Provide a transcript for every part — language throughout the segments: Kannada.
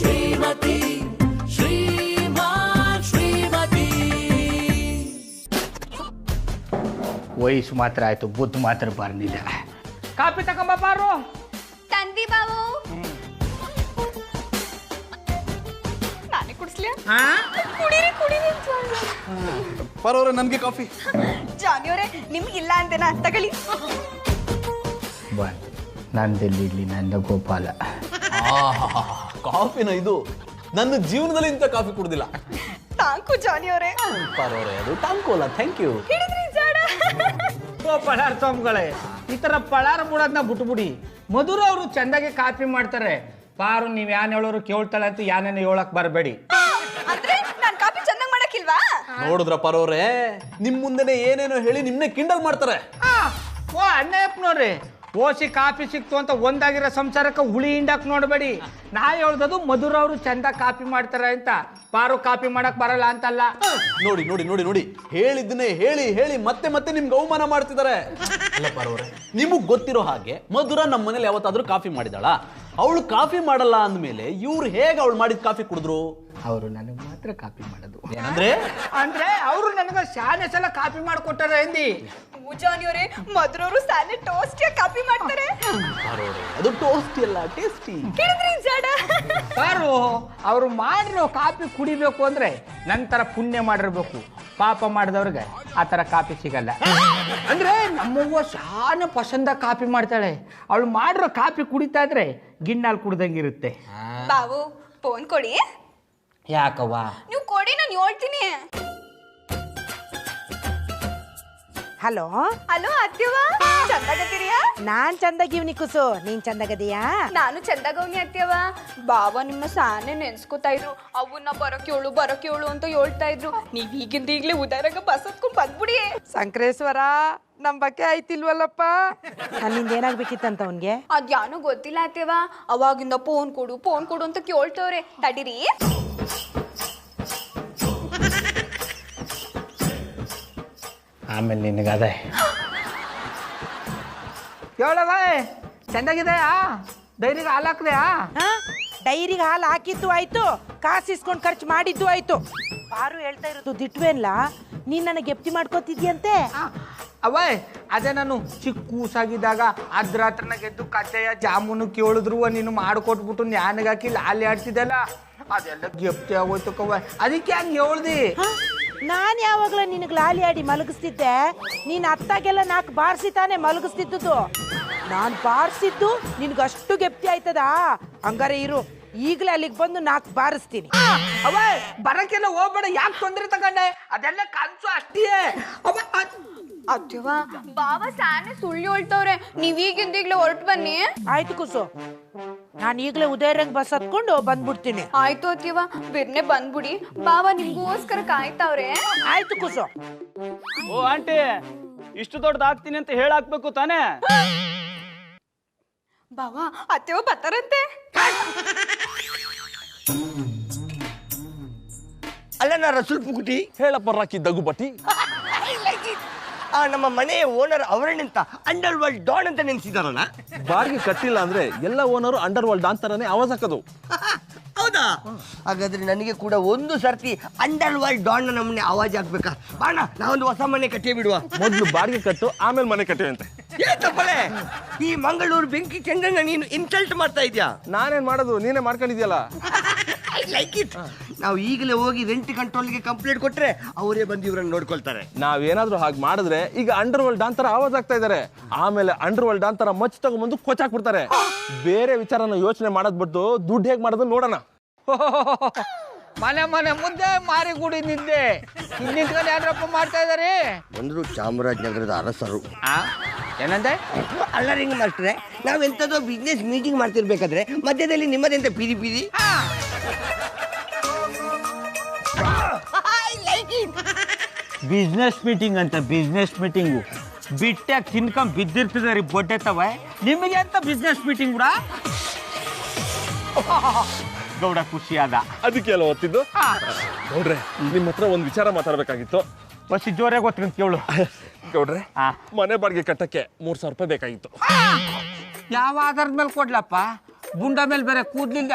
ಶ್ರೀಮತಿ ಶ್ರೀಮಾನ್ ಶ್ರೀಮತಿ. ವಯಸ್ಸು ಮಾತ್ರ ಆಯ್ತು, ಬುದ್ಧಿ ಮಾತ್ರ ಬರ್ನಿಲ್ಲ. ಕಾಪಿ ತಗೊಂಬ ಬಾರು. ತಂದಿ ಬಾವು. ನಾನೇ ಕುಡಿಸ್ಲಿಯಾ? ಕುಡೀರಿ ಕುಡೀರಿ. ಪರವ್ರೆ ನನ್ಗೆ ಕಾಫಿ. ಜಾನಿಯವರೇ ನಿಮ್ಗಿಲ್ಲ ಅಂತೇನಾ? ತಗೊಳ್ಳಿ. ಬಾ ನಂದೆಲ್ಲಿ ಇಡ್ಲಿ, ನಂದ ಗೋಪಾಲ. ಕಾಫಿನ ಇದು? ನನ್ನ ಜೀವನದಲ್ಲಿ ಇಂಥ ಕಾಫಿ ಕುಡ್ದಿಲ್ಲ. ಥ್ಯಾಂಕು ಜಾನಿಯವರೇ. ಪರವ್ರೆ ಅದು ಟ್ಯಾಂಕೋಲ್ಲ, ಥ್ಯಾಂಕ್ ಯು. ಹಿಡಿದ್ರಿ ಜಾಡ. ಪಳಾರ ಸ್ವಾಮಿಗಳೇ, ಈ ತರ ಪಳಾರ ಬಿಡೋದನ್ನ ಬಿಟ್ಬಿಡಿ. ಮಧುರ ಅವರು ಚಂದಾಗೆ ಕಾಫಿ ಮಾಡ್ತಾರೆ. ಪಾರು ನೀವ್ ಯಾನ್ ಹೇಳೋರು ಕೇಳ್ತಾಳೆ ಅಂತ ಯಾನೇನು ಹೇಳಕ್ ಬರಬೇಡಿ. ಅಂದ್ರೆ ನಾನ್ ಕಾಫಿ ಚೆನ್ನಾಗಿ ಮಾಡಕ್ಕಿಲ್ವಾ? ನೋಡಿದ್ರ ಪರವ್ರೆ, ನಿಮ್ ಮುಂದೆನೆ ಏನೇನೋ ಹೇಳಿ ನಿಮ್ನೆ ಕಿಂಡಲ್ ಮಾಡ್ತಾರೆ. ಓ ಅಣ್ಣಪ್ಪನವ್ರಿ, ಓಸಿ ಕಾಫಿ ಸಿಕ್ತು ಅಂತ ಒಂದಾಗಿರೋ ಸಂಸಾರಕ್ಕೆ ಹುಳಿ ಹಿಂಡಕ್ ನೋಡ್ಬೇಡಿ. ನಾ ಹೇಳ್ದದು ಮಧುರ ಅವರು ಚಂದ ಕಾಫಿ ಮಾಡ್ತಾರೆ ಅಂತ, ಪಾರು ಕಾಫಿ ಮಾಡಕ್ ಬರಲ್ಲ ಅಂತಲ್ಲ. ನೋಡಿ ನೋಡಿ ನೋಡಿ ನೋಡಿ, ಹೇಳಿದ್ದನ್ನೇ ಹೇಳಿ ಹೇಳಿ ಮತ್ತೆ ಮತ್ತೆ ನಿಮ್ಗೆ ಅವಮಾನ ಮಾಡ್ತಿದ್ದಾರೆ. ಅಲ್ಲ ಪರವ್ರೆ, ನಿಮಗ್ ಗೊತ್ತಿರೋ ಹಾಗೆ ಮಧುರ ನಮ್ಮ ಮನೇಲಿ ಯಾವತ್ತಾದ್ರೂ ಕಾಫಿ ಮಾಡಿದಾಳ? ಅವಳು ಕಾಫಿ ಮಾಡಲ್ಲ ಅಂದ್ಮೇಲೆ ಇವ್ರು ಹೇಗೆ ಅವಳು ಮಾಡಿದ ಕಾಫಿ ಕುಡಿದ್ರು? ಅವರು ನನಗೆ ಮಾತ್ರ ಕಾಫಿ ಮಾಡೋದು. ಏನಂದ್ರೆ ಅಂದ್ರೆ ಅವರು ನನಗೆ ಶಾನೆ ಸಲ ಕಾಫಿ ಮಾಡಿಕೊಟ್ಟಾರೆ ಎಂದಿ. ಜಾನಿಯವರೇ, ಮಧುರವರು ಸಾಲೆ ಟೋಸ್ಟ್ ಕಾಫಿ ಮಾಡ್ತಾರೆ. ಅದು ಟೋಸ್ಟ್ ಎಲ್ಲ ಟೇಸ್ಟಿ. ಹಿಡಿದ್ರಿ ಜಾಡ. ಪಾರು ಅವರು ಮಾಡಿರೋ ಕಾಫಿ ಕುಡಿಬೇಕು ಅಂದ್ರೆ ನಂತರ ಪುಣ್ಯ ಮಾಡಿರ್ಬೇಕು. ಪಾಪ ಮಾಡಿದವ್ರಿಗೆ ಆ ಥರ ಕಾಫಿ ಸಿಗಲ್ಲ. ಅಂದ್ರೆ ನಮ್ಮವ್ವ ಶಾನೆ ಪಸಂದ ಕಾಫಿ ಮಾಡ್ತಾಳೆ. ಅವಳು ಮಾಡಿರೋ ಕಾಫಿ ಕುಡಿತಾ ಇದ್ರೆ ಗಿಣ್ಣಾಲ್ ಕುಡ್ದಂಗಿರುತ್ತೆ. ಬಾವು ಫೋನ್ ಕೊಡಿ. ಯಾಕವ್ವ? ನೀವು ಕೊಡಿ, ನಾನು ಹೇಳ್ತೀನಿ. Hello hello ಅತ್ಯವ, ಚಂದಾಗತ್ತೀರಿಯಾ? ನಾನ್ ಚಂದಾಗಿವ್ನಿ ಕುಸು, ನೀನ್ ಚಂದಾಗದಿಯಾ? ನಾನು ಚಂದಾಗವ್ನಿ ಅತ್ಯವ. ಬಾವ ನಿಮ್ಮನ್ನ ಸಾನೆ ನೆನ್ಸ್ಕೊತಾ ಇದ್ರು. ಅವನ್ನ ಬರೋಕೇಳು ಅಂತ ಹೇಳ್ತಾ ಇದ್ರು. ನೀವ್ ಈಗಿಂದ ಈಗ್ಲೇ ಉದಾರಾಗ ಬಸ್ ಹತ್ಕೊಂಡ್ ಬಂದ್ಬಿಡಿ. ಸಂಕ್ರೇಶ್ವರ ನಮ್ ಬಗ್ಗೆ ಆಯ್ತಿಲ್ವಲ್ಲಪ್ಪ. ನನ್ನಿಂದ ಏನಾಗ್ಬೇಕಿತ್ತಂತ ಅವನ್ಗೆ? ಅದ್ಯಾನು ಗೊತ್ತಿಲ್ಲ ಅತ್ಯವ. ಅವಾಗಿಂದ ಫೋನ್ ಕೊಡು ಅಂತ ಕೇಳ್ತವ್ರೆ. ತಡೀರಿ. ಆಮೇಲೆ ನಿನಗದೆ ಹೇಳವ, ಚಂದಾಗಿದೆಯಾ? ಡೈರಿಗೆ ಹಾಲು ಹಾಕ್ದೆಯಾ? ಡೈರಿಗೆ ಹಾಲು ಹಾಕಿದ್ದು ಆಯ್ತು, ಕಾಸು ಇಸ್ಕೊಂಡ್ ಖರ್ಚು ಮಾಡಿದ್ದು ಆಯ್ತು. ಪಾರು ಹೇಳ್ತಾ ಇರೋದು ದಿಟ್ವೇನ್ಲ, ನೀನ್ ನನಗೆ ಗೆಪ್ತಿ ಮಾಡ್ಕೋತಿದ್ಯಂತೆ. ಅವೇ ಅದೇ ನಾನು ಚಿಕ್ಕ ಕೂಸಾಗಿದ್ದಾಗ ಅದ್ರಾತ್ರನ ಗೆದ್ದು ಕಜ್ಜಾಯ ಜಾಮೂನು ಕೇಳಿದ್ರು ನೀನು ಮಾಡಿಕೊಟ್ಬಿಟ್ಟು ನ್ಯಾನಗಾಕಿ ಲಾಲಿ ಆಡ್ತಿದ್ದಲ್ಲ, ಅದೆಲ್ಲ ಗೆಪ್ತಿ ಆಗೋಯ್ತು ಕವ್ವ. ಅದಕ್ಕೆ ಹಂಗೆ ಹೇಳ್ದಿ. ನಾನ್ ಯಾವಾಗ್ಲ ನಿನಗ್ ಲಾಲಿ ಆಡಿ ಮಲಗಿಸ್ತಿದ್ದೆ? ನೀನ್ ಅತ್ತಾಗೆಲ್ಲ ನಾಲ್ಕು ಬಾರ್ಸಿ ತಾನೆ ಮಲಗಿಸ್ತಿದ್ದು. ನಾನ್ ಬಾರ್ಸಿದ್ದು ನಿನ್ಗಷ್ಟು ಗೆಪ್ತಿ ಆಯ್ತದ? ಹಂಗಾರೆ ಇರು, ಈಗಲೇ ಅಲ್ಲಿಗೆ ಬಂದು 4 ಬಾರಿಸ್ತೀನಿ. ಅವೇ ಬರಕ್ಕೆಲ್ಲ ಹೋಗ್ಬೇಡ, ಯಾಕೆ ತೊಂದರೆ ತಗೊಂಡೆ? ಅದೆಲ್ಲ ಕನ್ಸು ಅಷ್ಟೇ. ಅತ್ಯವ, ಬಾವ ಸಾನೆ ಸುಳ್ಳು ಹೇಳ್ತವ್ರೆ. ನೀವ್ ಈಗಿಂದ ಈಗ್ಲೇ ಹೊರಟು ಬನ್ನಿ. ಆಯ್ತು ಕುಸು, ನಾನು ಈಗಲೇ ಉದಯರಂಗ್ ಬಸ್ ಹತ್ಕೊಂಡು ಬಂದ್ಬಿಡ್ತೀನಿ. ಆಯ್ತು ಅತ್ಯವ, ಬಿರ್ನೆ ಬಂದ್ಬಿಡಿ. ಬಾವ ನಿಮ್ಗೋಸ್ಕರ ಕಾಯ್ತಾವ್ರೆ. ಆಯ್ತು ಕುಸು. ಓ ಆಂಟಿ, ಇಷ್ಟು ದೊಡ್ಡದಾಗ್ತೀನಿ ಅಂತ ಹೇಳಾಕ್ಬೇಕು ತಾನೇ? ಬಾವ ಅತ್ಯವ ಬರ್ತಾರಂತೆ. ಅಲ್ಲ ನಾ ರಸೂಲ್ ಪುಗುಟಿ ಹೇಳಪ್ಪ ರಾಕಿ ದಗುಬಟ್ಟಿ. ನಮ್ಮ ಮನೆಯ ಓನರ್ ಅವರನ್ನಿಂತ ಅಂಡರ್ ವರ್ಲ್ಡ್ ಡಾನ್ ಅಂತ ನೆನೆಸಿದಾರಲ್ಲ. ಬಾಡಿಗೆ ಕಟ್ಟಿಲ್ಲ ಅಂದ್ರೆ ಎಲ್ಲ ಓನರು ಅಂಡರ್ ವರ್ಲ್ಡ್ ಅಂತಾರನೇ ಆವಾಜ್ ಹಾಕೋದು. ಹೌದಾ? ಹಾಗಾದ್ರೆ ನನಗೆ ಕೂಡ ಒಂದು ಸರ್ತಿ ಅಂಡರ್ ವರ್ಲ್ಡ್ ಡಾನ್ ನಮ್ಮನೆ ಆವಾಜ್ ಹಾಕ್ಬೇಕಾ? ಬಾಣ, ನಾವೊಂದು ಹೊಸ ಮನೆ ಕಟ್ಟಿ ಬಿಡುವ. ಮೊದ್ಲು ಬಾಡಿಗೆ ಕಟ್ಟು, ಆಮೇಲೆ ಮನೆ ಕಟ್ಟಿವಂತೆ. ತಪ್ಪಳೆ, ಈ ಮಂಗಳೂರು ಬೆಂಕಿ ಚಂದ್ರನ ನೀನು ಇನ್ಸಲ್ಟ್ ಮಾಡ್ತಾ ಇದ್ಯಾ? ನಾನೇನ್ ಮಾಡೋದು, ನೀನೇ ಮಾಡ್ಕೊಂಡಿದ್ಯಲ್ಲ. I like it. ನಾವು ಈಗಲೇ ಹೋಗಿ ರೆಂಟ್ ಕಂಟ್ರೋಲ್ಗೆ ಕಂಪ್ಲೇಂಟ್ ಕೊಟ್ರೆ ಅವರೇ ಬಂದು ಇವ್ರನ್ನ ನೋಡ್ಕೊಳ್ತಾರೆ. ನಾವೇನಾದ್ರೂ ಹಾಗೆ ಮಾಡಿದ್ರೆ ಈಗ ಅಂಡರ್ ವರ್ಲ್ಡ್ ಡಾನ್ ತರ ಆವಾಜ್ ಆಗ್ತಾ ಇದಾರೆ. ಆಮೇಲೆ ಅಂಡರ್ ವರ್ಲ್ಡ್ ಡಾನ್ ತರ ಮಚ್ ತಗೊಂಡ್ಬಂದು ಕೊಚ್ಚಾಕ್ಬಿಡ್ತಾರೆ. ಬೇರೆ ವಿಚಾರನ ಯೋಚನೆ ಮಾಡೋದ್ ಬಿಟ್ಟು ದುಡ್ಡು ಹೇಗ್ ಮಾಡೋದು ನೋಡೋಣ. ಮನೆ ಮನೆ ಮುದ್ದೆ ಮಾರಿ ಗುಡಿ ನಿದ್ದೆ ನಿಂತ್ಕೊಂಡು ಯಾರಪ್ಪ ಮಾಡ್ತಾ ಇದಾರೆ? ಬಂದ್ರು ಚಾಮರಾಜನಗರದ ಅರಸರು. ಏನಂದೆ? ಅಲ್ಲ ರಿಂಗ್ ಮಾಸ್ಟ್ರೆ, ನಾವೆಂಥದೋ ಬಿಸ್ನೆಸ್ ಮೀಟಿಂಗ್ ಮಾಡ್ತಿರ್ಬೇಕಾದ್ರೆ ಮಧ್ಯದಲ್ಲಿ ನಿಮ್ಮದೆಂತ ಪೀದಿ ಪೀದಿ. ಬಿಸ್ನೆಸ್ ಮೀಟಿಂಗ್ ಅಂತ, ಬಿಸ್ನೆಸ್ ಮೀಟಿಂಗು ಬಿಟ್ಟಾಗ ತಿನ್ಕೊಂಡ್ ಬಿದ್ದಿರ್ತದೆ ರೀ ಬೊಡ್ಡೆ ತವ. ನಿಮಗೆ ಅಂತ ಬಿಸ್ನೆಸ್ ಮೀಟಿಂಗ್ ಕೂಡ ಗೌಡ ಖುಷಿ ಆದ. ಅದಕ್ಕೆ ಎಲ್ಲ ಓದ್ತಿದ್ದು. ಗೌಡ್ರೆ, ನಿಮ್ಮ ಹತ್ರ ಒಂದು ವಿಚಾರ ಮಾತಾಡ್ಬೇಕಾಗಿತ್ತು. ಬಸ್ ಜೋರೇ ಗೊತ್ತಿರಂತ ಕೇಳು. ಗೌಡ್ರೆ, ಮನೆ ಬಾಡಿಗೆ ಕಟ್ಟಕ್ಕೆ 3,000 ರೂಪಾಯಿ ಬೇಕಾಗಿತ್ತು. ಯಾವ ಆಧಾರದ ಮೇಲೆ ಕೊಡ್ಲಪ್ಪ? ಗುಂಡ ಮೇಲೆ ಬೇರೆ ಕೂದ್ಲಿಲ್ಲ.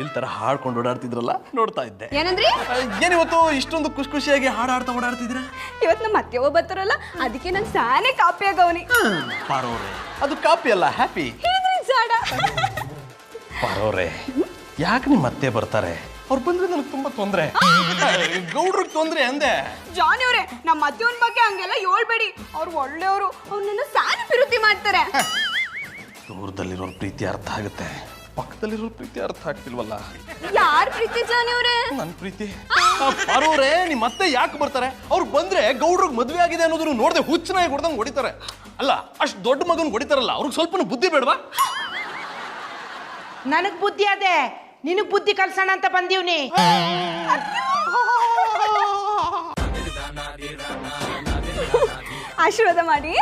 ನವಿಲ್ ತರ ಹಾಡ್ಕೊಂಡು ಓಡಾಡ್ತಿದ್ರಲ್ಲ ನೋಡ್ತಾ ಇದ್ದೆ. ಏನಂದ್ರಿ? ಏನಿವತ್ತು ಇಷ್ಟೊಂದು ಖುಷಿ ಖುಷಿಯಾಗಿ ಹಾಡಾಡ್ತಾ ಓಡಾಡ್ತಿದ್ದೀರಾ? ಇವತ್ತು ನಮ್ಮ ಅತ್ತೆವ ಬರ್ತಾರಲ್ಲ ಅದಕ್ಕೆ ನಾನು ಸಾನೆ ಕಾಪಿ ಆಗವನಿ. ಪಾರೋರೆ, ಅದು ಕಾಪಿ ಅಲ್ಲ, ಹ್ಯಾಪಿ. ಜಾಡ ಪಾರೋರೆ, ಯಾಕೆ ನಿಮ್ಮ ಅತ್ತೆ ಬರ್ತಾರೆ? ಅವ್ರು ಬಂದ್ರೆ ನನಗೆ ತುಂಬಾ ತೊಂದ್ರೆ. ಗೌಡ್ರಿಗೆ ತೊಂದ್ರೆ ಅಂದೆ. ಜಾನಿ ಅವ್ರೆ, ನಮ್ಮ ಅತ್ತೆಯವನ ಬಗ್ಗೆ ಹಂಗೆಲ್ಲ ಹೇಳ್ಬೇಡಿ. ಅವ್ರು ಒಳ್ಳೆಯವರು, ಅವ್ರು ನನ್ನ ಸಾನೆ ವಿರೋಧಿ ಮಾಡ್ತಾರೆ. ದೂರದಲ್ಲಿರೋರ್ ಪ್ರೀತಿ ಅರ್ಥ ಆಗುತ್ತೆ, ಪಕ್ಕದಲ್ಲಿರೋ ಪ್ರೀತಿ ಅರ್ಥ ಆಗ್ತಿಲ್ವಲ್ಲ. ಯಾರ್ ಪ್ರೀತಿ ಜಾನಿ ಅವ್ರೆ? ನನ್ನ ಪ್ರೀತಿ. ಪಾರೋರೆ, ನಿಮ್ಮ ಅತ್ತೆ ಯಾಕೆ ಬರ್ತಾರೆ? ಅವ್ರು ಬಂದ್ರೆ ಗೌಡ್ರಿಗೆ ಮದ್ವೆ ಆಗಿದೆ ಅನ್ನೋದ್ರು ನೋಡದೆ ಹುಚ್ಚನಾಗಿ ಹೊಡೆದಂಗೆ ಹೊಡಿತಾರೆ. ಅಲ್ಲ, ಅಷ್ಟು ದೊಡ್ಡ ಮಗನ್ ಹೊಡಿತಾರಲ್ಲ, ಅವ್ರಿಗೆ ಸ್ವಲ್ಪ ಬುದ್ಧಿ ಬೇಡವಾ? ನನಗ್ ಬುದ್ಧಿ ಅದೇ, ನಿನಗ್ ಬುದ್ಧಿ ಕಲ್ಸೋಣ ಅಂತ ಬಂದೀವ್ನಿ. ಆಶೀರ್ವಾದ ಮಾಡಿ.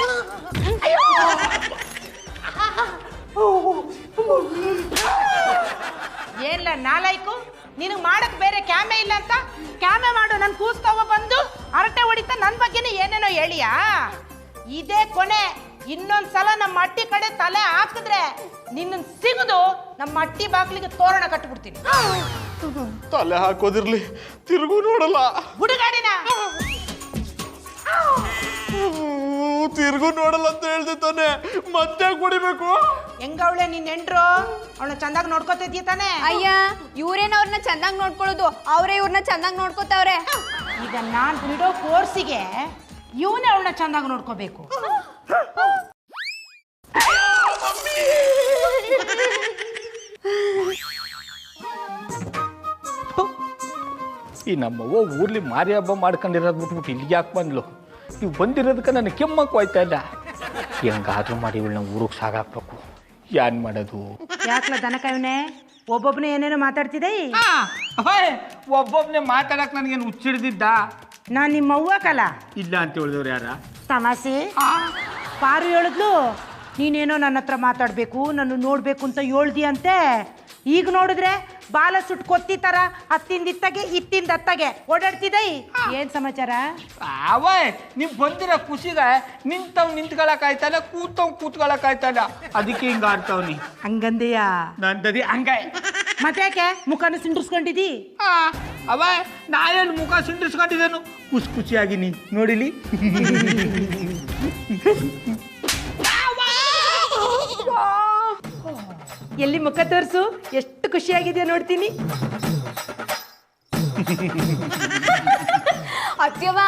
ಏನ್ಲ ನಾಲಾಯ್ಕು, ನಿನಗ್ ಮಾಡಕ್ ಬೇರೆ ಕ್ಯಾಮೆ ಇಲ್ಲ ಅಂತ ಕ್ಯಾಮೆ ಮಾಡು. ನನ್ ಕೂಸ್ತವ ಬಂದು ಹರಟೆ ಹೊಡಿತಾ ನನ್ ಬಗ್ಗೆನೇ ಏನೇನೋ ಹೇಳಿಯಾ? ಇದೇ ಕೊನೆ. ಇನ್ನೊಂದ್ಸಲ ನಮ್ಮ ಅಟ್ಟಿ ಕಡೆ ತಲೆ ಹಾಕಿದ್ರೆ ನಿನ್ನ ಸಿಗುದು ನಮ್ಮ ಅಟ್ಟಿ ಬಾಗ್ಲಿಗೆ ತೋರಣ ಕಟ್ಬಿಡ್ತೀನಿ. ತಲೆ ಹಾಕೋದಿರ್ಲಿ, ತಿರುಗು ನೋಡಲ್ಲ. ಹುಡುಗಾಡಿನ ತಿರುಗು ನೋಡಲ್ಲ ಅಂತ ಹೇಳ್ದೆ ತಾನೆ, ಮತ್ತೆ ಕುಡಿಬೇಕು. ಹೆಂಗವಳೆ ನಿನ್ ಹೆಂಡ್ರು? ಅವಳ ಚಂದಾಗ ನೋಡ್ಕೋತಿದ್ಯ ತಾನೆ? ಅಯ್ಯ, ಇವ್ರೇನ ಅವ್ರನ್ನ ಚಂದಾಗ್ ನೋಡ್ಕೊಳ್ಳೋದು, ಅವರೇ ಇವ್ರನ್ನ ಚಂದಾಗ್ ನೋಡ್ಕೋತಾವ್ರೆ. ಈಗ ನಾನ್ ಬಿಡೋ ಕೋರ್ಸಿಗೆ ಇವನೇ ಅವಳನ್ನ ಚಂದಾಗ ನೋಡ್ಕೋಬೇಕು. ಈ ನಮ್ಮವ್ವ ಊರ್ಲಿ ಮಾರಿ ಹಬ್ಬ ಮಾಡ್ಕೊಂಡಿರೋದು ಬಿಟ್ಬಿಟ್ಟು ಇಲ್ಲಿಗೆ ಯಾಕೆ ಬಂದ್ಲು? ನೀವು ಬಂದಿರೋದಕ್ಕೆ ನನಗೆ ಕೆಮ್ಮಕ್ಕೆ ಹೋಯ್ತಾ ಇಲ್ಲ. ಹೆಂಗಾದ್ರೂ ಮಾಡಿ ಇವಳನ್ನ ಊರಿಗೆ ಸಾಗಾಕ್ಬೇಕು. ಏನ್ ಮಾಡೋದು? ಯಾಕ್ಲ ದನಕಾಯವನೆ ಒಬ್ಬೊಬ್ನೇ ಏನೇನೋ ಮಾತಾಡ್ತಿದ್ದೆ? ಒಬ್ಬೊಬ್ಬನೇ ಮಾತಾಡಕ್ ನನಗೇನು ಹುಚ್ಚಿಡ್ದಿದ್ದ? ನಾನ್ ನಿಮ್ಮ ಅವ್ವಕಲ್ಲ. ಇಲ್ಲ ಅಂತ ಹೇಳಿದವ್ರು ಯಾರ? ತಮಾಸೆ. ಪಾರು ಹೇಳಿದ್ಲು ನೀನೇನೋ ನನ್ನ ಹತ್ರ ಮಾತಾಡ್ಬೇಕು, ನನ್ನ ನೋಡ್ಬೇಕು ಅಂತ ಹೇಳ್ದಿ ಅಂತೆ. ಈಗ ನೋಡಿದ್ರೆ ಬಾಲ ಸುಟ್ಟು ಕೊತ್ತಿ ತರ ಹತ್ತಿಂದ ಇತ್ತಗೆ ಇತ್ತಿಂದ ಹತ್ತಗೆ ಓಡಾಡ್ತಿದ್ದೆ. ಏನ್ ಸಮಾಚಾರ? ಅವಯ್ ನೀವ್ ಬಂದಿರೋ ಖುಷಿಗೆ ನಿಂತ್ಕೊಳಕ್ ಆಯ್ತಲ್ಲ, ಕೂತ್ಕೊಳಕ್ ಆಯ್ತಲ್ಲ, ಅದಕ್ಕೆ ಹಿಂಗ ಆಡ್ತಾವ್ನಿ. ಹಂಗಂದೆಯಾ? ನಂದದಿ ಹಂಗ. ಮತ್ತೆ ಯಾಕೆ ಮುಖನ ಸಿಂಡ್ರಿಸ್ಕೊಂಡಿದ್ದಿ? ಅವ ನಾನೇನು ಮುಖ ಸಿಂಡ್ರಿಸ್ಕೊಂಡಿದ್ದೇನು? ಖುಷಿಯಾಗಿನಿ ನೋಡಿಲಿ. ಎಲ್ಲಿ ಮುಖ ತೋರ್ಸು, ಎಷ್ಟು ಖುಷಿಯಾಗಿದೆಯಾ ನೋಡ್ತೀನಿ. ಅತ್ಯವ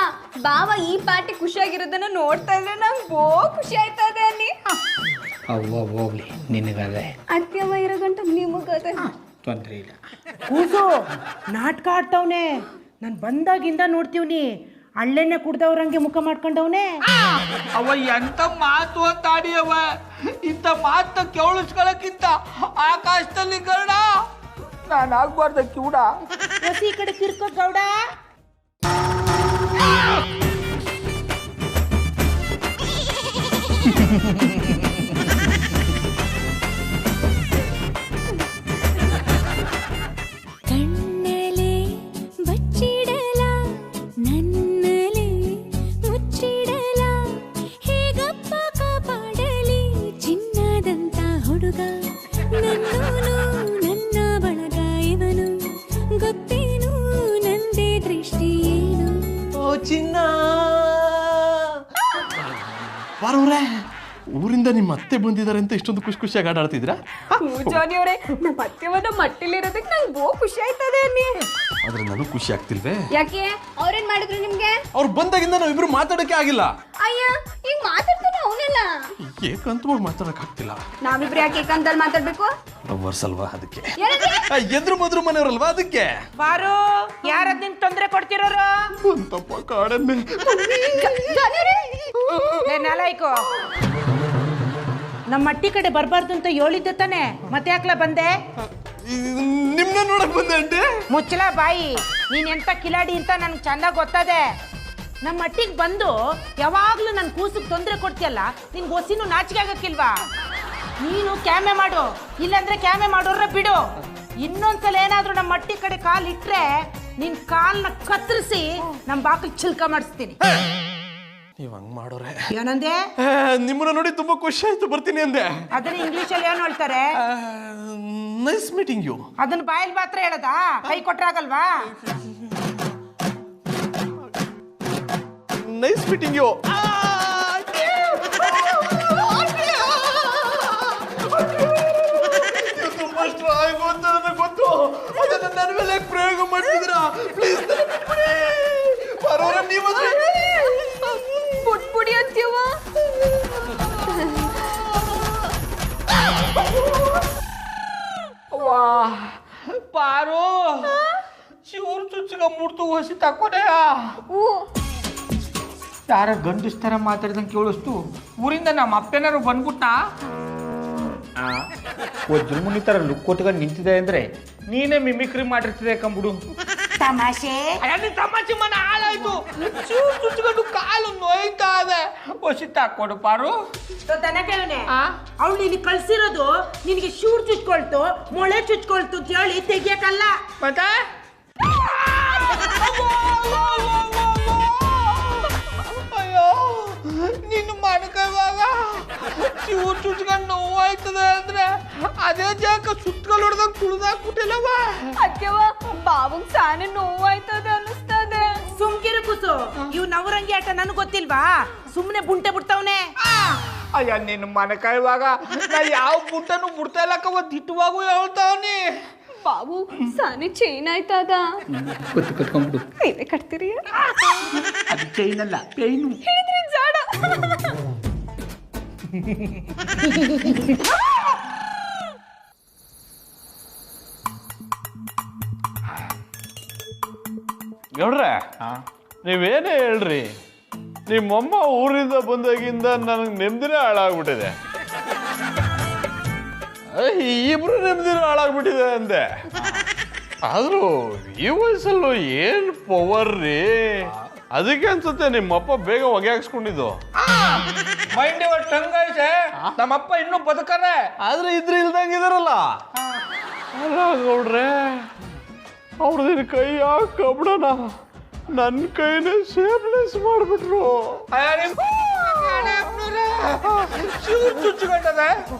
ಬಾವ ಈ ಪಾರ್ಟಿ ಖುಷಿಯಾಗಿರೋದನ್ನ ನೋಡ್ತಾ ಇದ್ರೆ ನಂಗೆ ಬೋ ಖುಷಿ ಆಯ್ತಾ ಇದೆ ಅನ್ನಿ. ಅವ್ವ ಹೋಗ್ಲಿ, ನಿನಗದೆ ಅತ್ಯವ ಇರೋ ಗಂಟ ನಿಮಗದೆ ತೊಂದ್ರೆ ಇಲ್ಲ. ಕೂಸು ನಾಟಕ ಆಡ್ತವ್ನೆ. ನಾನು ಬಂದಾಗಿಂದ ನೋಡ್ತೀವ್ನಿ, ಹಳ್ಳೆಣ್ಣೆ ಕುಡ್ದವ್ರಂಗೆ ಮುಖ ಮಾಡ್ಕೊಂಡವ್ನೆ. ಅವ ಎಂತ ಮಾತು ಅಂತ ಆಡಿಯವ. ಇಂಥ ಮಾತ ಕೇಳಿಸ್ಕೊಳಕ್ಕಿಂತ ಆಕಾಶದಲ್ಲಿ ಗರುಡ. ನಾನು ಆಗ್ಬಾರ್ದ ಕಿವುಡ. ಹೊಸಿ ಕಡೆ ತಿರ್ಕೋ ಗೌಡ. ಕಣ್ಣಲೆ ಬಚ್ಚಿಡಲ ನನ್ನಲೆ ಮುಚ್ಚಿಡಲ ಹೇಗಪ್ಪ ಕಾಪಾಡಲಿ ಚಿನ್ನದಂತ ಹುಡುಗ ನನ್ನೋನು ನನ್ನ ಬಳಗ ಇವನು ಗೊತ್ತೇನು ನಂದೇ ದೃಷ್ಟಿ ಏನು. ಓ ಚಿನ್ನ, ಬಾರವ್ರೆ, ಊರಿಂದ ನಿಮ್ಮ ಅತ್ತೆ ಬಂದಿದ್ದಾರೆ ಅಂತ ಇಷ್ಟೊಂದು ಖುಷಿಯಾಗಿ ಆಡಾಡ್ತಿದ್ರಾ? ಜಾನಿ ಅವರೇ, ನಮ್ಮ ಅತ್ಯವನ ಮಟ್ಟಿಲಿರೋದಕ್ಕೆ ನಂಗೆ ಬೋ ಖುಷಿ ಆಯ್ತದೆ ಅನ್ನಿ. ಆದ್ರೆ ನನಗೆ ಖುಷಿ ಆಗ್ತಿಲ್ವೇ? ಯಾಕೆ? ಅವ್ರೇನ್ ಮಾಡಿದ್ರು ನಿಮ್ಗೆ? ಅವ್ರು ಬಂದಾಗಿಂದ ನಾವಿಬ್ರು ಮಾತಾಡೋಕೆ ಆಗಿಲ್ಲ. ಅಯ್ಯ, ಈಗ ಮಾತಾಡ್ತಾನೆ ಅವನೆಲ್ಲ. ಏಕಂತವಾಗಿ ಮಾತಾಡಕ್ ಆಗ್ತಿಲ್ಲ. ನಾವಿಬ್ರು ಯಾಕೆ ಏಕಾಂತದಲ್ಲಿ ಮಾತಾಡ್ಬೇಕು? ಲವರ್ಸ್ ಅಲ್ವಾ, ಅದಕ್ಕೆ. ಏನಂದ್ರೆ? ಎದ್ರು ಮದ್ರು ಮನೆಯವ್ರಲ್ವಾ, ಅದಕ್ಕೆ. ಬಾರು, ಯಾರದ್ ನಿಮ್ ತೊಂದ್ರೆ ಕೊಡ್ತಿರೋರು? ಅಂತಪ್ಪ ಕಾಡನ್ನೇ. ಜಾನಿ ಅವರೇ, ನಾಲಾಯ್ಕೋ, ನಮ್ಮ ಅಟ್ಟಿ ಕಡೆ ಬರ್ಬಾರ್ದು ಅಂತ ಹೇಳಿದ್ದೆ ತಾನೆ, ಮತ್ತೆ ಯಾಕ್ಲ ಬಂದೆ? ನಿಮ್ನ ನೋಡಕ್ ಬಂದೆ ಅಂಟಿ. ಮುಚ್ಚಲ ಬಾಯಿ, ನೀನ್ ಎಂತ ಕಿಲಾಡಿ ಅಂತ ನನ್ಗೆ ಚಂದ ಗೊತ್ತದೆ. ನಮ್ಮ ಅಟ್ಟಿಗೆ ಬಂದು ಯಾವಾಗ್ಲೂ ನನ್ನ ಕೂಸಿಗೆ ತೊಂದರೆ ಕೊಡ್ತೀಯಲ್ಲ, ನಿನ್ಗೆ ಹೊಸಿನೂ ನಾಚಿಕೆ ಆಗಕ್ಕಿಲ್ವಾ? ನೀನು ಕ್ಯಾಮೆ ಮಾಡು, ಇಲ್ಲಾಂದ್ರೆ ಕ್ಯಾಮೆ ಮಾಡೋರ ಬಿಡು. ಇನ್ನೊಂದ್ಸಲ ಏನಾದ್ರೂ ನಮ್ಮ ಅಟ್ಟಿ ಕಡೆ ಕಾಲ್ ಇಟ್ರೆ ನಿನ್ ಕಾಲ್ನ ಕತ್ತರಿಸಿ ನಮ್ಮ ಬಾಕಲ್ ಚಿಲ್ಕ ಮಾಡಿಸ್ತೀನಿ. ನೀವ್ ಹಂಗ್ ಮಾಡೋರೆ. ಏನಂದೆ? ನಿಮ್ಮನ್ನ ನೋಡಿ ತುಂಬಾ ಖುಷಿ ಆಯ್ತು, ಬರ್ತೀನಿ ಅಂದೆ. ಅದನ್ನ ಇಂಗ್ಲಿಷಲ್ಲಿ ಏನು ಹೇಳ್ತಾರೆ? Nice meeting you. ಅದನ್ನ ಬಾಯಲ್ಲಿ ಮಾತ್ರ ಹೇಳದಾ, ಕೈ ಕೊಟ್ರಾಗಲ್ವಾ? Nice meeting you. ತುಂಬಾ ಸ್ಟ್ರಾಂಗ್ ಅಂತ ನನಗೆ ಗೊತ್ತು. ಅದನ್ನ ನನ್ನ ಮೇಲೆ ಪ್ರಯೋಗ ಮಾಡ್ತಿದ್ದೀರಾ? ಪ್ಲೀಸ್ ನೀವು ಪುಟ್ಪುಡಿ ಅಂತೀವ. ವಾ ಪಾರು ಶಿವರು ಚುಚ್ಚಿಗ ಮುಡ್ತು ಹಸಿ ತಕ್ಕೋದೆಯ. ಯಾರ ಗಂಡಸ್ತರ ಮಾತಾಡಿದಂಗೆ ಕೇಳಿಸ್ತು. ಊರಿಂದ ನಮ್ಮ ಅಪ್ಪೇನಾರು ಬಂದ್ಬಿಟ್ಟ. ವಜ್ರಮುನಿ ತರ ಲುಕ್ ಕೊಟ್ಕೊಂಡು ನಿಂತಿದೆ ಅಂದ್ರೆ ನೀನೇ ಮಿಮಿಕ್ರಿ ಮಾಡಿರ್ತಿದೆ ಕಂಬಿಡು. ತಮಾಷೆ ತಮಾಷೆ ಮನ ಹಾಳಾಯ್ತು. ಚುಚ್ಚಿಕೊಂಡು ಕಾಲು ನೋಯ್ತಾ ಇದೆ. ಹಸಿ ತಕ್ಕೊಡು ಪಾರು. ಅವಳು ನಿನಗೆ ಕಳ್ಸಿರೋದು ನಿನಗೆ ಶೂರ್ ಚುಚ್ಕೊಳ್ತು, ಮೊಳೆ ಚುಚ್ಕೊಳ್ತು ಅಂತ ಹೇಳಿ ತೆಗಿಯಕ್ಕಲ್ಲ. ಮತ್ತೆ ಅಯ್ಯೋ ನಿನ್ನ ಮನಕವಾಗ ಶಿವ ಚುಚ್ಕೊಂಡು ನೋವಾಯ್ತದೆ ಅಂದ್ರೆ ಅದೇ ಜಾಗ ಸುತ್ತಗಳು ಹೊಡೆದಾಗ ತುಳಿದಾಕ್ಬಿಟ್ಟಿಲ್ಲವ. ಅತ್ಯವ ಬಾವಂಗ್ ಸಾನೆ ನೋವಾಯ್ತದೆ ಅನ್ನಿಸ್ತದೆ. ಸುಮ್ಕಿರು ಕುಸು, ಇವ್ ನವರಂಗಿ ಆಟ ನನಗೆ ಗೊತ್ತಿಲ್ವಾ? ಸುಮ್ಮನೆ ಬುಂಟೆ ಬಿಡ್ತಾವನೆ. ಅಯ್ಯ ನಿನ್ನ ಮನಕಾಯುವಾಗ ನಾ ಯಾವ ಬುಟ್ಟನು ಬಿಡ್ತಾ ಇಲ್ಲ ಕವ ದಿಟ್ಟವಾಗೂ ಹೇಳ್ತಾವನಿ. ಬಾವು ಸಾನೆ ಚೈನ್ ಆಯ್ತದ. ಕಟ್ಕೊಂಡ್ಬಿಡು. ನೀವೇ ಕಟ್ತೀರಿ? ಅದು ಚೈನ್ ಅಲ್ಲ, ಪೇಯ್ನು. ಹೇಳಿದ್ರಿ ಜಾಡ. ಗೌಡ್ರೆ, ನೀವೇನೇ ಹೇಳ್ರಿ, ನಿಮ್ಮಮ್ಮ ಊರಿಂದ ಬಂದಾಗಿಂದ ನನಗೆ ನೆಮ್ಮದಿನೇ ಹಾಳಾಗ್ಬಿಟ್ಟಿದೆ. ಇಬ್ರು ನೆಮ್ಮದಿನೇ ಹಾಳಾಗ್ಬಿಟ್ಟಿದೆ ಅಂದೆ. ಆದ್ರೂ ಈ ವಯಸ್ಸಲ್ಲೂ ಏನ್ ಪವರ್ ರೀ. ಅದಕ್ಕೆ ಅನ್ಸುತ್ತೆ ನಿಮ್ಮಪ್ಪ ಬೇಗ ಹೊಗೆ ಹಾಕ್ಸ್ಕೊಂಡಿದ್ದು. ಮೈಂಡ್ ಟಂಗ್ ಐತೆ. ನಮ್ಮಪ್ಪ ಇನ್ನೂ ಬದುಕರೆ. ಆದ್ರೆ ಇದ್ರ ಇಲ್ದಂಗಿದಾರಲ್ಲ. ಅಲ್ಲ ಗೌಡ್ರೆ, ಅವ್ರದಿನ ಕೈ ಕಬ್ಬಡನ ನನ್ನ ಕೈನೇ ಶೇಪ್ಲೆಸ್ ಮಾಡ್ಬಿಟ್ರು. ಚುಚ್ಚಿಕೊಂಡದ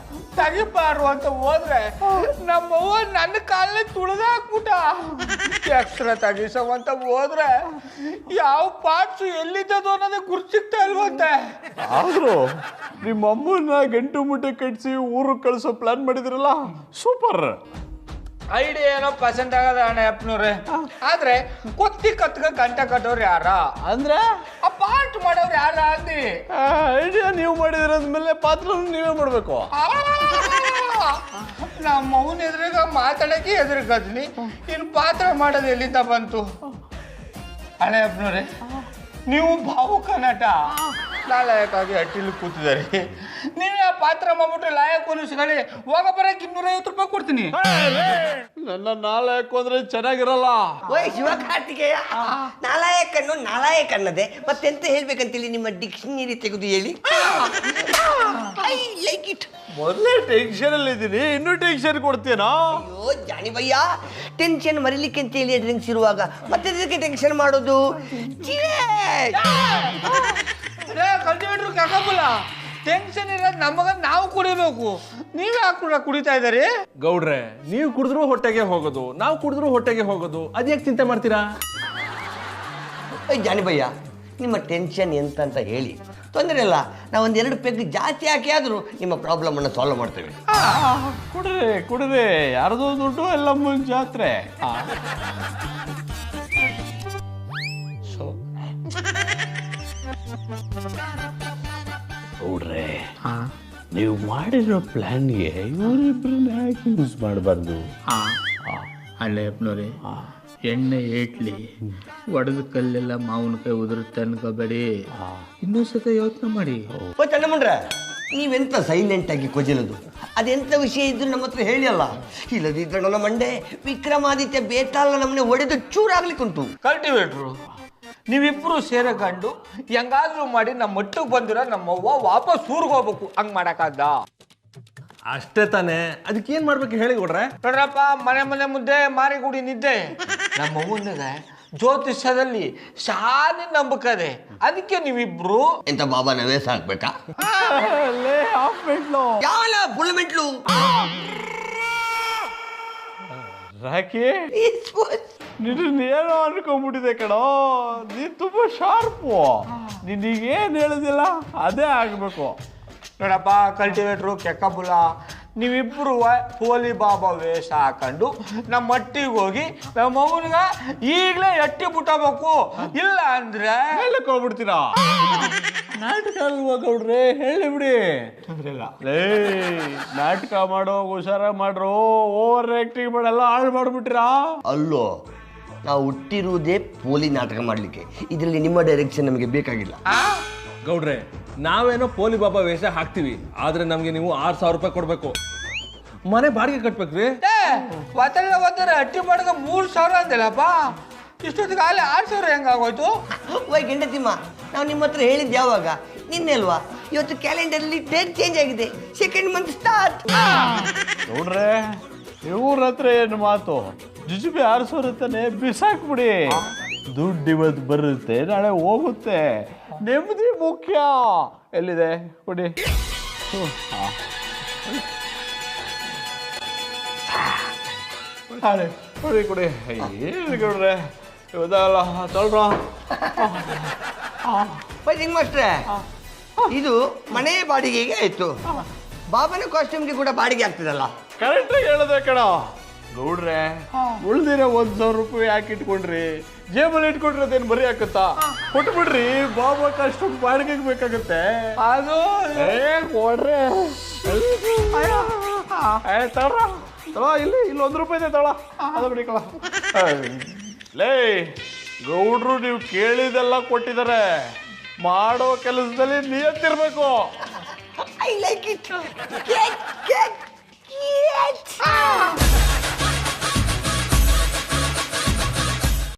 ತೆಗಿಬಾರು ಅಂತ ಹೋದ್ರೆ ನಮ್ಮವ್ವ ನನ್ನ ಕಾಲಲ್ಲಿ ತುಳಿದ ಹಾಕ್ಬಿಟ್ಟ. ಎಕ್ಸ್ಟ್ರಾ ತೆಗಿಸವಂತ ಹೋದ್ರೆ ಯಾವ ಪಾರ್ಟ್ಸ್ ಎಲ್ಲಿದ್ದದು ಅನ್ನೋದೇ ಗುರ್ತು ಸಿಗ್ತಾ ಇಲ್ವಂತೆ. ಆದ್ರೂ ನಿಮ್ಮ ಅಮ್ಮನ ಗಂಟು ಮುಟ್ಟೆ ಕಟ್ಸಿ ಊರಿಗೆ ಕಳ್ಸೋ ಪ್ಲಾನ್ ಮಾಡಿದ್ರಲ್ಲ, ಸೂಪರ್ ಐಡಿಯಾ. ಏನೋ ಪಸಂದ್ ಆಗದ ಅಣ್ಣ ಅಪ್ಪನವ್ರೆ. ಆದ್ರೆ ಕೊತ್ತಿ ಕತ್ಕ ಗಂಟ ಕಟ್ಟೋರು ಯಾರ ಅಂದ್ರೆ ಆ ಪಾರ್ಟ್ ಮಾಡೋರು ಯಾರ ಅಂದಿ. ಐಡಿಯಾ ನೀವು ಮಾಡಿದ್ರ ಅಂದ್ಮೇಲೆ ಪಾತ್ರ ನೀವೇ ಮಾಡ್ಬೇಕು. ನಮ್ಮ ಅವನ ಎದುರುಗ ಮಾತಾಡಕ್ಕೆ ಎದುರುಗದ್ನಿ, ಇನ್ನು ಪಾತ್ರ ಮಾಡೋದು ಎಲ್ಲಿಂದ ಬಂತು? ಹಳೆ ಅಪ್ಪನವ್ರೆ, ನೀವು ಭಾವುಕ ನಟ ಲಾಯಕಾಗಿ ಹಟ್ಟಿಲಿ ಕೂತಿದ್ದಾರೆ. ನೀವೇ ಆ ಪಾತ್ರ ಮಾಡ್ಬಿಟ್ರೆ ಲಾಯಕ್ ಅನಿಸ್ಕೊಳ್ಳಿ. ಹೋಗ ಬರಕ್ಕೆ 250 ರೂಪಾಯಿ ಕೊಡ್ತೀನಿ. ನನ್ನ ನಾಲ್ಕು ಅಂದ್ರೆ ಚೆನ್ನಾಗಿರಲ್ಲ. ಓಯ್ ಶಿವಕಾರ್ತಿಕೇಯ, ನಾಲಾಯಕ್ ಅನ್ನದೆ ಮತ್ತೆಂತ ಹೇಳ್ಬೇಕಂತೇಳಿ ನಿಮ್ಮ ಡಿಕ್ಷನರಿ ತೆಗೆದು ಹೇಳಿ. I like it. ಮೊದಲೇ ಟೆನ್ಷನ್ ಅಲ್ಲಿ ಇದ್ದೀನಿ, ಇನ್ನೂ ಟೆನ್ಷನ್ ಕೊಡ್ತೀನಾ? ಅಯ್ಯೋ ಜಾನಿ ಭಯ್ಯ, ಟೆನ್ಷನ್ ಮರಿಲಿಕ್ಕೆ ಅಂತ ಹೇಳಿ ಡ್ರಿಂಕ್ಸ್ ಇರುವಾಗ ಮತ್ತೆ ಅದಕ್ಕೆ ಟೆನ್ಷನ್ ಮಾಡೋದು. ಕಲ್ಟಿವೇಟ್ರು ಕಾಕಬಲ್ಲ. ಟೆನ್ಷನ್ ಇರೋದು ನಮಗ ನಾವು ಕುಡಿಬೇಕು. ನೀವೇ ಹಾಕಿ ಕುಡಿತಾ ಇದ್ದಾರೆ. ಗೌಡ್ರೆ, ನೀವು ಕುಡಿದ್ರು ಹೊಟ್ಟೆಗೆ ಹೋಗೋದು, ನಾವು ಕುಡಿದ್ರು ಹೊಟ್ಟೆಗೆ ಹೋಗೋದು, ಅದ್ಯಾಕೆ ಚಿಂತೆ ಮಾಡ್ತೀರಾ? ಜಾನಿ ಭಯ್ಯ, ನಿಮ್ಮ ಟೆನ್ಷನ್ ಎಂತ ಅಂತ ಹೇಳಿ. ತೊಂದರೆ ಇಲ್ಲ, ನಾವು ಒಂದೆರಡು ಪೆಗ್ ಜಾಸ್ತಿ ಹಾಕಿ ಆದರೂ ನಿಮ್ಮ ಪ್ರಾಬ್ಲಮ್ ಅನ್ನು ಸಾಲ್ವ್ ಮಾಡ್ತೇವೆ. ಕುಡ್ರಿ, ಯಾರ್ದೋ ದುಡ್ಡು ಎಲ್ಲ ಜಾತ್ರೆ. ಗೌಡ್ರೆ, ನೀವು ಮಾಡಿರೋ ಪ್ಲಾನ್ಗೆ ಇವರಿಬ್ಬರನ್ನ ಯಾಕೆ ಯೂಸ್ ಮಾಡಬಾರ್ದು? ಹಳೆ ಅಪ್ಪನವ್ರೆ, ಎಣ್ಣೆ ಏಟ್ಲಿ ಒಡೆದ ಕಲ್ಲೆಲ್ಲ ಮಾವಿನಕಾಯಿ ಉದುರುತ್ತೆ ಅನ್ಕೋಬೇಡಿ. ಇನ್ನೊಂದ್ಸತ ಯೋಚನೆ ಮಾಡಿ. ಓ ಚನ್ನಮಂಡ್ರೆ, ನೀವೆಂತ ಸೈಲೆಂಟ್ ಆಗಿ ಕೊಜಲದು? ಅದೆಂತ ವಿಷಯ ಇದ್ರು ನಮ್ಮ ಹತ್ರ ಹೇಳಿ ಅಲ್ಲ. ಇಲ್ಲದಿದ್ರೆ ನನ್ನ ಮಂಡೆ ವಿಕ್ರಮಾದಿತ್ಯ ಬೇತಾಳ ನಮ್ಮನೆ ಹೊಡೆದು ಚೂರಾಗ್ಲಿಕ್ಕುಂಟು. ಕಲ್ಟಿವೇಟ್ರು, ನೀವಿಬ್ರು ಸೇರಕೊಂಡು ಹೆಂಗಾದ್ರೂ ಮಾಡಿ ನಮ್ಮ ಮಟ್ಟಿಗೆ ಬಂದಿರೋ ನಮ್ಮವ್ವ ವಾಪಸ್ ಊರಿಗೆ ಹೋಗ್ಬೇಕು. ಹಂಗ್ ಮಾಡಕ್ಕಾಗ್ದ? ಅಷ್ಟೇ ತಾನೇ. ಅದಕ್ಕೆ ಏನ್ ಮಾಡ್ಬೇಕು ಹೇಳಿ ಕೊಡ್ರೆ? ನೋಡ್ರಪ್ಪ, ಮನೆ ಮುದ್ದೆ ಮಾರಿಗುಡಿ ನಿದ್ದೆ. ನಮ್ಮವ್ವನಿಗೆ ಜ್ಯೋತಿಷ್ಯದಲ್ಲಿ ಶಾನೆ ನಂಬಕದೆ. ಅದಕ್ಕೆ ನೀವಿಬ್ರು ಎಂತ ಬಾಬಾ ನವೇ ಸಾಕ್ಬೇಕಾ? ಹಾಫ್ ಮೆಟ್ಲು ಯಾವ ಬುಲ್ ಮೆಟ್ಲು? ರಾಕಿ ನಿನ್ನೇನೋ ಅನ್ಕೊಂಡ್ಬಿಟ್ಟಿದೆ ಕಣೋ, ನೀನ್ ತುಂಬಾ ಶಾರ್ಪು. ನಿನಗೇನು ಹೇಳುದಿಲ್ಲ ಅದೇ ಆಗ್ಬೇಕು. ನೋಡಪ್ಪ ಕಲ್ಟಿವೇಟ್ರು ಕೆಕ್ಕಬುಲ, ನೀವಿಬ್ರು ಪೋಲಿ ಬಾಬಾ ವೇಷ ಹಾಕೊಂಡು ನಮ್ಮ ಮಟ್ಟಿಗೆ ಹೋಗಿ ನಮ್ಮ ಮಗನಿಗ ಈಗಲೇ ಎಟ್ಟಿ ಬಿಟ್ಟಬೇಕು, ಇಲ್ಲ ಅಂದ್ರೆ ಹೋಗ್ಬಿಡ್ತೀರಾ? ನಾಟಕ ಅಲ್ವಾ ಗೌಡ್ರೆ, ಹೇಳಿ ಬಿಡಿ. ಲೇ ನಾಟಕ ಮಾಡೋ ಹುಷಾರ ಮಾಡ್ರು, ಓವರ್ ಆಕ್ಟಿಂಗ್ ಮಾಡಲ್ಲ, ಹಾಳು ಮಾಡ್ಬಿಟ್ಟಿರಾ. ಅಲ್ಲೋ, ನಾವು ಹುಟ್ಟಿರುವುದೇ ಪೋಲಿ ನಾಟಕ ಮಾಡಲಿಕ್ಕೆ. ಇದರಲ್ಲಿ ನಿಮ್ಮ ಡೈರೆಕ್ಷನ್ ನಮಗೆ ಬೇಕಾಗಿಲ್ಲ. ಗೌಡ್ರೆ, ನಾವೇನೋ ಪೋಲಿ ಬಾಬಾ ವೇಷ ಹಾಕ್ತಿವಿ, ಆದ್ರೆ ನಮ್ಗೆ ನೀವು 6,000 ರೂಪಾಯಿ ಕೊಡ್ಬೇಕು. ಮನೆ ಬಾಡಿಗೆ ಕಟ್ಬೇಕ್ರಿ. ಒತ್ತಡ ಅಟ್ಟಿ ಮಾಡಿದ 3,000 ಅಂದಿಲ್ಲಪ್ಪ, ಇಷ್ಟೊತ್ತಿಗೆ ಅಲ್ಲಿ 6,000 ಹೆಂಗಾಗೋಯ್ತು? ಓಯ್ ಗಂಡತಿಮ್ಮ, ನಾವು ನಿಮ್ಮ ಹತ್ರ ಹೇಳಿದ್ದು ಯಾವಾಗ? ನಿನ್ನೆ ಅಲ್ವಾ? ಇವತ್ತು ಕ್ಯಾಲೆಂಡರ್ಲಿ ಡೇಟ್ ಚೇಂಜ್ ಆಗಿದೆ, 2nd ಮಂತ್ ಸ್ಟಾರ್ಟ್. ನೋಡ್ರೆ ಇವ್ರ ಹತ್ರ ಏನು ಮಾತು, ಜುಜುಬಿ 6,000 ತಾನೆ, ಬಿಸಾಕ್ಬಿಡಿ. ದುಡ್ಡು ಇವತ್ತು ಬರುತ್ತೆ, ನಾಳೆ ಹೋಗುತ್ತೆ, ನೆಮ್ಮದಿ ಮುಖ್ಯ. ಎಲ್ಲಿದೆ ಕೊಡಿ. ಕೊಡಿ ಕೊಡಿ. ಏನು ಗೌಡ್ರೆ ಇವತ್ತಲ್ಲ ತೊಳ್ರ. ಹಿಂಗ್ ಮಾಸ್ಟ್ರೆ, ಇದು ಮನೆ ಬಾಡಿಗೆಗೆ ಆಯ್ತು, ಬಾಬನ ಕಾಸ್ಟ್ಯೂಮ್ಗೆ ಕೂಡ ಬಾಡಿಗೆ ಆಗ್ತದಲ್ಲ. ಕರೆಕ್ಟಾಗಿ ಹೇಳಿದೆ ಕಣ ಗೌಡ್ರೆ. ಉಳ್ದಿರ 1,000 ರೂಪಾಯಿ ಯಾಕೆ ಇಟ್ಕೊಂಡ್ರಿ? ಜೇಬಲ್ಲಿ ಇಟ್ಕೊಂಡ್ರೆ ಅದೇನು ಬರೀ ಹಾಕತ್ತಾ? ಕೊಟ್ಬಿಡ್ರಿ, ಬಾಬಾ ಕಾಸ್ಟ್ಯೂಮ್ ಬಾಡಿಗೆಗೆ ಬೇಕಾಗುತ್ತೆ. ಅದು ಕೊಡ್ರೆ ತಗೊಳ್ರ, ಇಲ್ಲಿ 1 ರೂಪಾಯಿ ಇದೆ ತಗೊಳ, ಅದು ಬಿಡಿಕಳ. ಲೇ ಗೌಡ್ರು, ನೀವು ಕೇಳಿದೆಲ್ಲ ಕೊಟ್ಟಿದ್ದಾರೆ, ಮಾಡೋ ಕೆಲಸದಲ್ಲಿ ನಿಯತ್ತಿರ್ಬೇಕು. I like it.